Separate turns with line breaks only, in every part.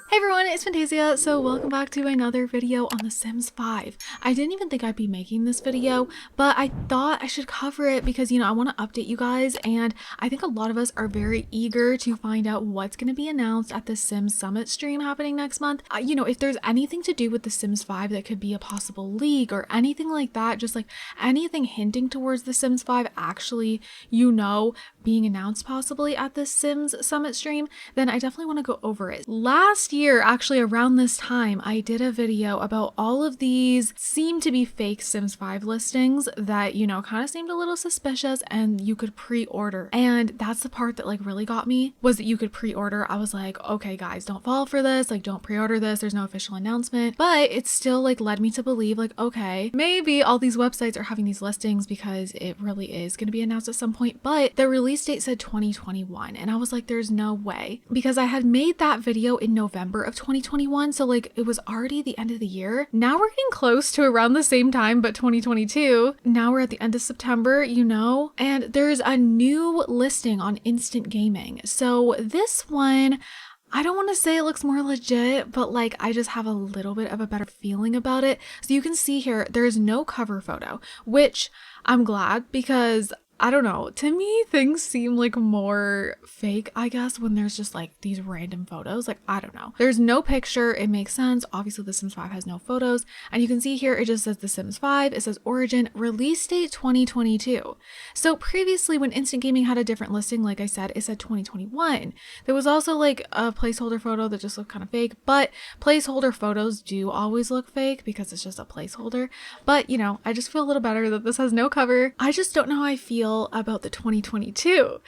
Hey everyone, it's Fantayzia. So welcome back to another video on The Sims 5. I didn't even think I'd be making this video, but I thought I should cover it because, I want to update you guys, and I think a lot of us are very eager to find out what's going to be announced at the Sims Summit stream happening next month. If there's anything to do with The Sims 5 that could be a possible leak or anything like that, just like anything hinting towards The Sims 5 actually, being announced possibly at the Sims Summit stream, then I definitely want to go over it. Last year, actually around this time, I did a video about all of these seem to be fake Sims 5 listings that, kind of seemed a little suspicious, and you could pre-order. And that's the part that really got me, was that you could pre-order. I was like, okay guys, don't fall for this, don't pre-order this, there's no official announcement. But it still led me to believe okay, maybe all these websites are having these listings because it really is going to be announced at some point. But the release date said 2021, and I was like, there's no way, because I had made that video in November of 2021, so it was already the end of the year. Now we're getting close to around the same time, but 2022. Now we're at the end of September, and there's a new listing on Instant Gaming. So this one, I don't want to say it looks more legit, but I just have a little bit of a better feeling about it. So you can see here, there's no cover photo, which I'm glad, because I don't know, to me things seem more fake, I guess, when there's just these random photos. I don't know. There's no picture, it makes sense. Obviously The Sims 5 has no photos, and you can see here it just says The Sims 5, it says Origin, release date 2022. So previously when Instant Gaming had a different listing, like I said, it said 2021. There was also a placeholder photo that just looked kind of fake, but placeholder photos do always look fake because it's just a placeholder. But I just feel a little better that this has no cover. I just don't know how I feel about the 2022.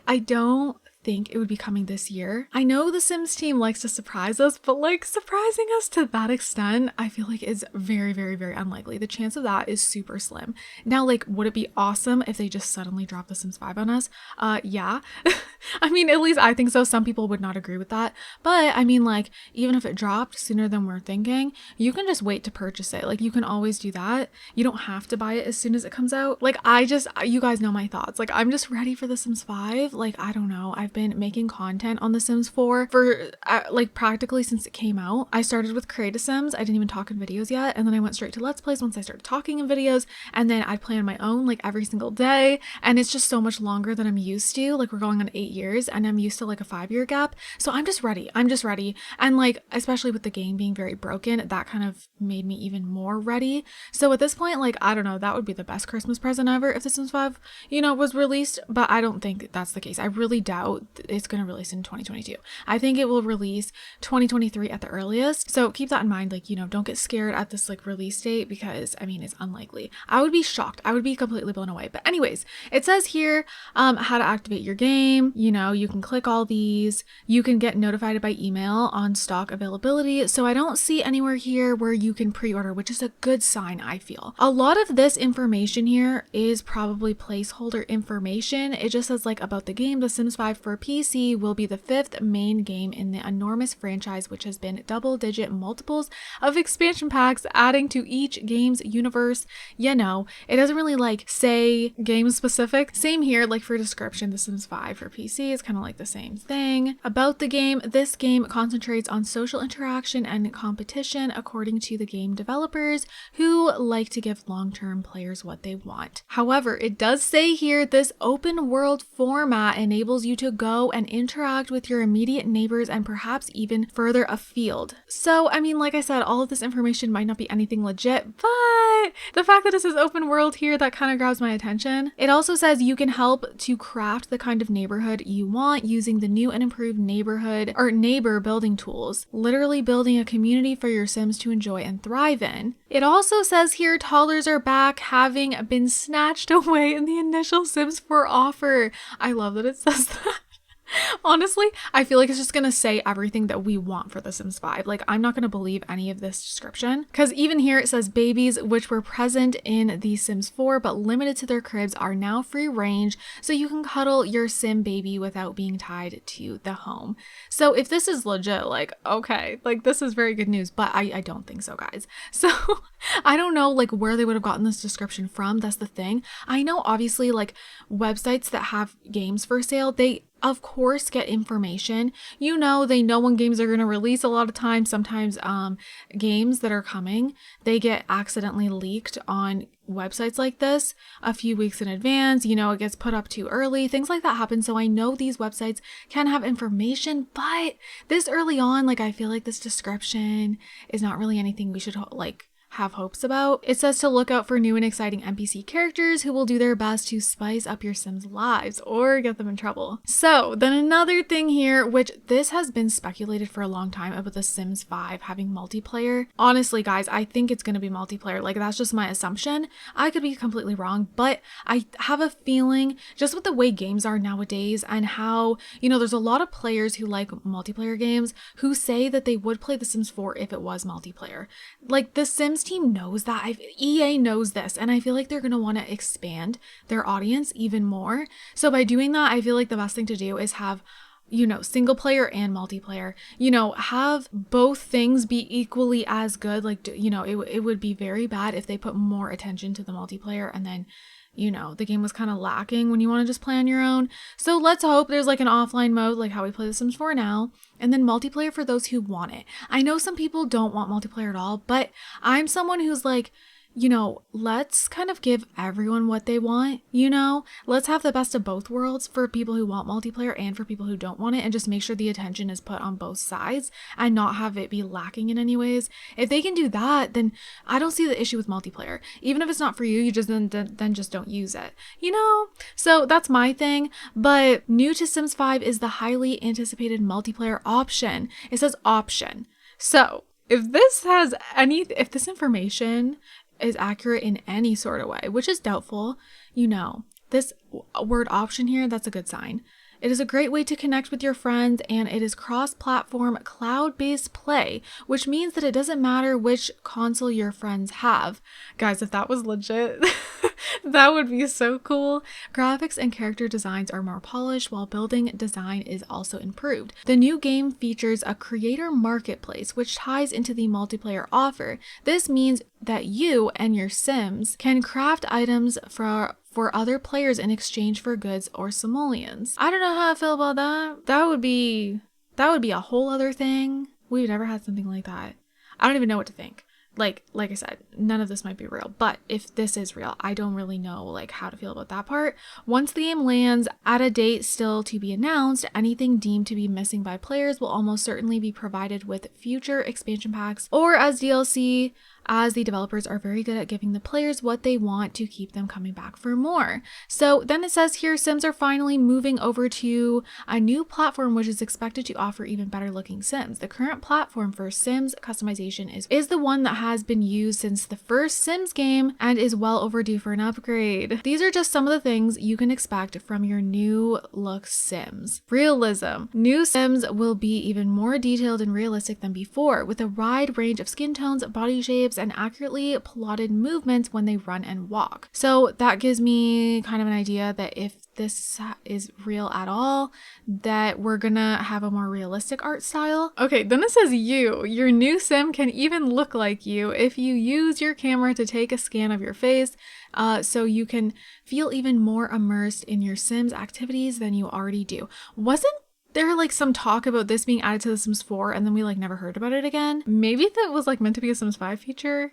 I don't think it would be coming this year. I know the Sims team likes to surprise us, but surprising us to that extent, I feel is very, very, very unlikely. The chance of that is super slim. Now, would it be awesome if they just suddenly drop the Sims 5 on us? Yeah. I mean, at least I think so. Some people would not agree with that. But I mean, even if it dropped sooner than we're thinking, you can just wait to purchase it. You can always do that. You don't have to buy it as soon as it comes out. You guys know my thoughts. I'm just ready for the Sims 5. I don't know. I've been making content on The Sims 4 for practically since it came out. I started with Create a Sims. I didn't even talk in videos yet, and then I went straight to Let's Plays once I started talking in videos, and then I'd play on my own every single day, and it's just so much longer than I'm used to. We're going on 8 years, and I'm used to a 5-year gap, so I'm just ready. And especially with the game being very broken, that kind of made me even more ready. So at this point, I don't know, that would be the best Christmas present ever if The Sims 5 was released, but I don't think that's the case. I really doubt it's going to release in 2022. I think it will release 2023 at the earliest. So keep that in mind. Don't get scared at this release date, because I mean, it's unlikely. I would be shocked. I would be completely blown away. But anyways, it says here how to activate your game. You can click all these. You can get notified by email on stock availability. So I don't see anywhere here where you can pre-order, which is a good sign, I feel. A lot of this information here is probably placeholder information. It just says about the game. The Sims 5 for PC will be the 5th main game in the enormous franchise, which has been double-digit multiples of expansion packs adding to each game's universe. It doesn't really say game specific. Same here, for description, The Sims 5 for PC is kind of the same thing. About the game, this game concentrates on social interaction and competition according to the game developers, who like to give long-term players what they want. However, it does say here this open world format enables you to go and interact with your immediate neighbors and perhaps even further afield. So, I mean, like I said, all of this information might not be anything legit, but the fact that it says open world here, that kind of grabs my attention. It also says you can help to craft the kind of neighborhood you want using the new and improved neighborhood or neighbor building tools, literally building a community for your Sims to enjoy and thrive in. It also says here Toddlers Are Back, having been snatched away in the initial Sims 4 offer. I love that it says that. Honestly, I feel like it's just gonna say everything that we want for The Sims 5. Like, I'm not gonna believe any of this description, because even here it says babies which were present in The Sims 4 but limited to their cribs are now free range, so you can cuddle your sim baby without being tied to the home. So if this is legit, like, okay, like this is very good news, but I don't think so, guys. So I don't know like where they would have gotten this description from. That's the thing. I know obviously like websites that have games for sale, they of course get information. You know, they know when games are going to release a lot of times. Sometimes games that are coming, they get accidentally leaked on websites like this a few weeks in advance. You know, it gets put up too early. Things like that happen. So I know these websites can have information, but this early on, like I feel like this description is not really anything we should like have hopes about. It says to look out for new and exciting NPC characters who will do their best to spice up your Sims' lives or get them in trouble. So then another thing here, which this has been speculated for a long time about The Sims 5 having multiplayer. Honestly, guys, I think it's going to be multiplayer. Like that's just my assumption. I could be completely wrong, but I have a feeling just with the way games are nowadays and how, you know, there's a lot of players who like multiplayer games who say that they would play The Sims 4 if it was multiplayer. Like the Sims team knows that. EA knows this, and I feel like they're going to want to expand their audience even more. So by doing that, I feel like the best thing to do is have, you know, single player and multiplayer, you know, have both things be equally as good. Like, you know, it would be very bad if they put more attention to the multiplayer and then, you know, the game was kind of lacking when you want to just play on your own. So let's hope there's like an offline mode, like how we play The Sims 4 now, and then multiplayer for those who want it. I know some people don't want multiplayer at all, but I'm someone who's like, you know, let's kind of give everyone what they want, you know? Let's have the best of both worlds for people who want multiplayer and for people who don't want it, and just make sure the attention is put on both sides and not have it be lacking in any ways. If they can do that, then I don't see the issue with multiplayer. Even if it's not for you, you just then just don't use it, you know? So that's my thing. But new to Sims 5 is the highly anticipated multiplayer option. It says option. So if this information is accurate in any sort of way, which is doubtful, you know, this word option here, that's a good sign. It is a great way to connect with your friends, and it is cross-platform cloud-based play, which means that it doesn't matter which console your friends have. Guys, if that was legit, that would be so cool. Graphics and character designs are more polished, while building design is also improved. The new game features a creator marketplace, which ties into the multiplayer offer. This means that you and your Sims can craft items for other players in exchange for goods or simoleons. I don't know how I feel about that. That would be a whole other thing. We've never had something like that. I don't even know what to think. Like I said, none of this might be real, but if this is real, I don't really know like how to feel about that part. Once the game lands at a date still to be announced, anything deemed to be missing by players will almost certainly be provided with future expansion packs or as DLC, as the developers are very good at giving the players what they want to keep them coming back for more. So then it says here, Sims are finally moving over to a new platform which is expected to offer even better looking Sims. The current platform for Sims customization is the one that has been used since the first Sims game and is well overdue for an upgrade. These are just some of the things you can expect from your new look Sims. Realism. New Sims will be even more detailed and realistic than before, with a wide range of skin tones, body shapes, and accurately plotted movements when they run and walk. So that gives me kind of an idea that if this is real at all, that we're gonna have a more realistic art style. Okay, then it says your new Sim can even look like you if you use your camera to take a scan of your face, so you can feel even more immersed in your Sim's activities than you already do. Wasn't there like some talk about this being added to The Sims 4 and then we like never heard about it again? Maybe that was like meant to be a Sims 5 feature?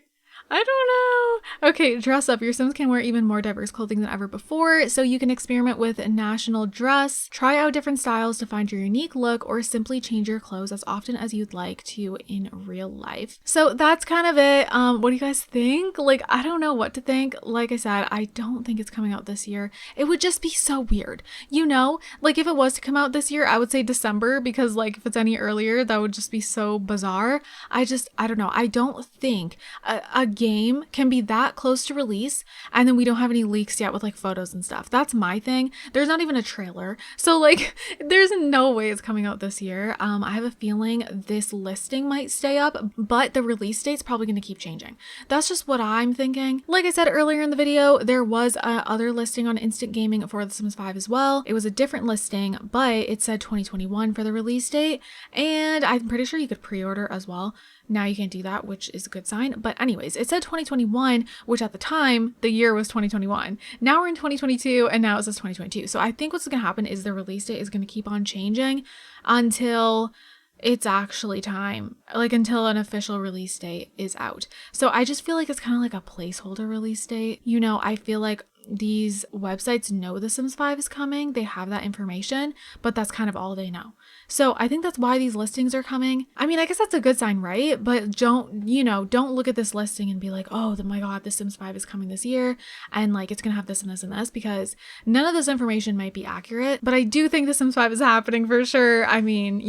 I don't know. Okay, dress up. Your Sims can wear even more diverse clothing than ever before, so you can experiment with national dress, try out different styles to find your unique look, or simply change your clothes as often as you'd like to in real life. So that's kind of it. What do you guys think? Like, I don't know what to think. Like I said, I don't think it's coming out this year. It would just be so weird. You know, like if it was to come out this year, I would say December, because like if it's any earlier, that would just be so bizarre. I don't know. I don't think a game can be that close to release and then we don't have any leaks yet with like photos and stuff. That's my thing. There's not even a trailer. So like there's no way it's coming out this year. I have a feeling this listing might stay up, but the release date's probably going to keep changing. That's just what I'm thinking. Like I said earlier in the video, there was other listing on Instant Gaming for The Sims 5 as well. It was a different listing, but it said 2021 for the release date, and I'm pretty sure you could pre-order as well. Now you can't do that, which is a good sign. But anyways, it said 2021, which at the time, the year was 2021. Now we're in 2022 and now it says 2022. So I think what's going to happen is the release date is going to keep on changing until it's actually time, like until an official release date is out. So I just feel like it's kind of like a placeholder release date. You know, I feel like these websites know The Sims 5 is coming. They have that information, but that's kind of all they know. So I think that's why these listings are coming. I mean, I guess that's a good sign, right? But don't look at this listing and be like, oh my God, The Sims 5 is coming this year and like it's gonna have this and this and this, because none of this information might be accurate. But I do think The Sims 5 is happening for sure. I mean,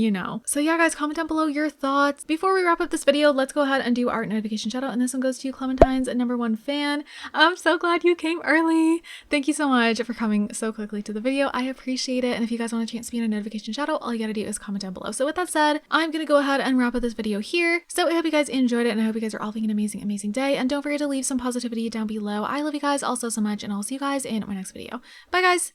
So yeah, guys, comment down below your thoughts. Before we wrap up this video, let's go ahead and do our notification shout out. And this one goes to Clementine's #1 fan. I'm so glad you came early. Thank you so much for coming so quickly to the video. I appreciate it. And if you guys want a chance to be in a notification shout out, all you gotta do is comment down below. So with that said, I'm gonna go ahead and wrap up this video here. So I hope you guys enjoyed it, and I hope you guys are all having an amazing day. And don't forget to leave some positivity down below. I love you guys all so much, and I'll see you guys in my next video. Bye guys.